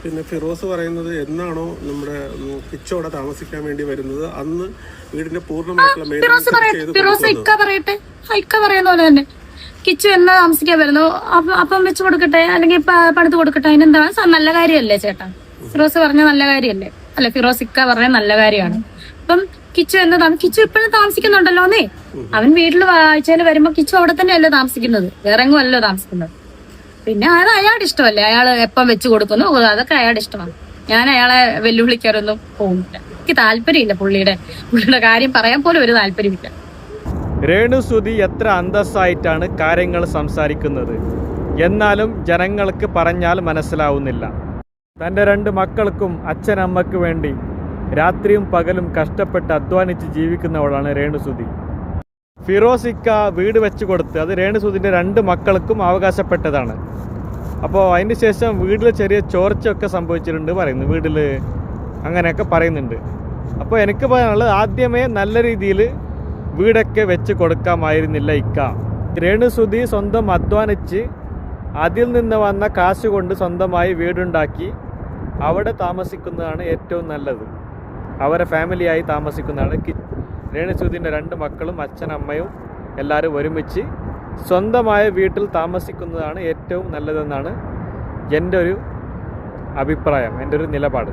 പിന്നെ ഫിറോസ് പറയുന്നത് എന്നാണോ നമ്മുടെ കിച്ചോടെ താമസിക്കാൻ വേണ്ടി വരുന്നത് അന്ന് വീടിന്റെ പൂർണ്ണമായിട്ടുള്ള ഫിറോസ് ഇക്ക പറയട്ടെ, ഇക്ക പറയുന്ന പോലെ തന്നെ കിച്ചു എന്നാ താമസിക്കാൻ വരുന്നു അപ്പം വെച്ച് കൊടുക്കട്ടെ, അല്ലെങ്കിൽ പണിത് കൊടുക്കട്ടെ. അതിനെന്താ നല്ല കാര്യമല്ലേ ചേട്ടാ? ഫിറോസ് പറഞ്ഞ നല്ല കാര്യമല്ലേ? അല്ല, ഫിറോസ് ഇക്ക പറഞ്ഞ നല്ല കാര്യമാണ്. അപ്പം കിച്ചു കിച്ചു ഇപ്പോഴും താമസിക്കുന്നുണ്ടല്ലോന്നേ. അവൻ വീട്ടിൽ ആഴ്ചയിൽ വരുമ്പോ കിച്ചു അവിടെ തന്നെയല്ലോ താമസിക്കുന്നത്, വേറെ എങ്ങും അല്ലല്ലോ താമസിക്കുന്നത്. പിന്നെ അത് അയാളുടെ ഇഷ്ടമല്ലേ, അയാള് എപ്പം വെച്ച് കൊടുക്കുന്നു, അതൊക്കെ അയാളുടെ ഇഷ്ടമാണ്. ഞാൻ അയാളെ വെല്ലുവിളിക്കാറൊന്നും പോകുന്നില്ല. എനിക്ക് താല്പര്യമില്ല, പുള്ളിയുടെ കാര്യം പറയാൻ പോലും ഒരു താല്പര്യമില്ല. രേണുസുതി എത്ര അന്തസ്സായിട്ടാണ് കാര്യങ്ങൾ സംസാരിക്കുന്നത്, എന്നാലും ജനങ്ങൾക്ക് പറഞ്ഞാൽ മനസ്സിലാവുന്നില്ല. തൻ്റെ 2 മക്കൾക്കും അച്ഛനമ്മയ്ക്ക് വേണ്ടി രാത്രിയും പകലും കഷ്ടപ്പെട്ട് അധ്വാനിച്ച് ജീവിക്കുന്നവളാണ് രേണുസുതി. ഫിറോസിക്ക വീട് വെച്ച് കൊടുത്ത് അത് രേണുസുതിൻ്റെ 2 മക്കൾക്കും അവകാശപ്പെട്ടതാണ്. അപ്പോൾ അതിന് ശേഷം വീട്ടിൽ ചെറിയ ചോർച്ചയൊക്കെ സംഭവിച്ചിട്ടുണ്ട് പറയുന്നു, വീട്ടിൽ അങ്ങനെയൊക്കെ പറയുന്നുണ്ട്. അപ്പോൾ എനിക്ക് പറയാനുള്ളത്, ആദ്യമേ നല്ല രീതിയിൽ വീടൊക്കെ വെച്ച് കൊടുക്കാമായിരുന്നില്ല ഇക്ക. രേണുസുതി സ്വന്തം അധ്വാനിച്ച് അതിൽ നിന്ന് വന്ന കാശ് കൊണ്ട് സ്വന്തമായി വീടുണ്ടാക്കി അവിടെ താമസിക്കുന്നതാണ് ഏറ്റവും നല്ലത്. അവരെ ഫാമിലിയായി താമസിക്കുന്നതാണ്. രേണുസുതിൻ്റെ 2 മക്കളും അച്ഛനമ്മയും എല്ലാവരും ഒരുമിച്ച് സ്വന്തമായ വീട്ടിൽ താമസിക്കുന്നതാണ് ഏറ്റവും നല്ലതെന്നാണ് എൻ്റെ ഒരു അഭിപ്രായം, എൻ്റെ ഒരു നിലപാട്.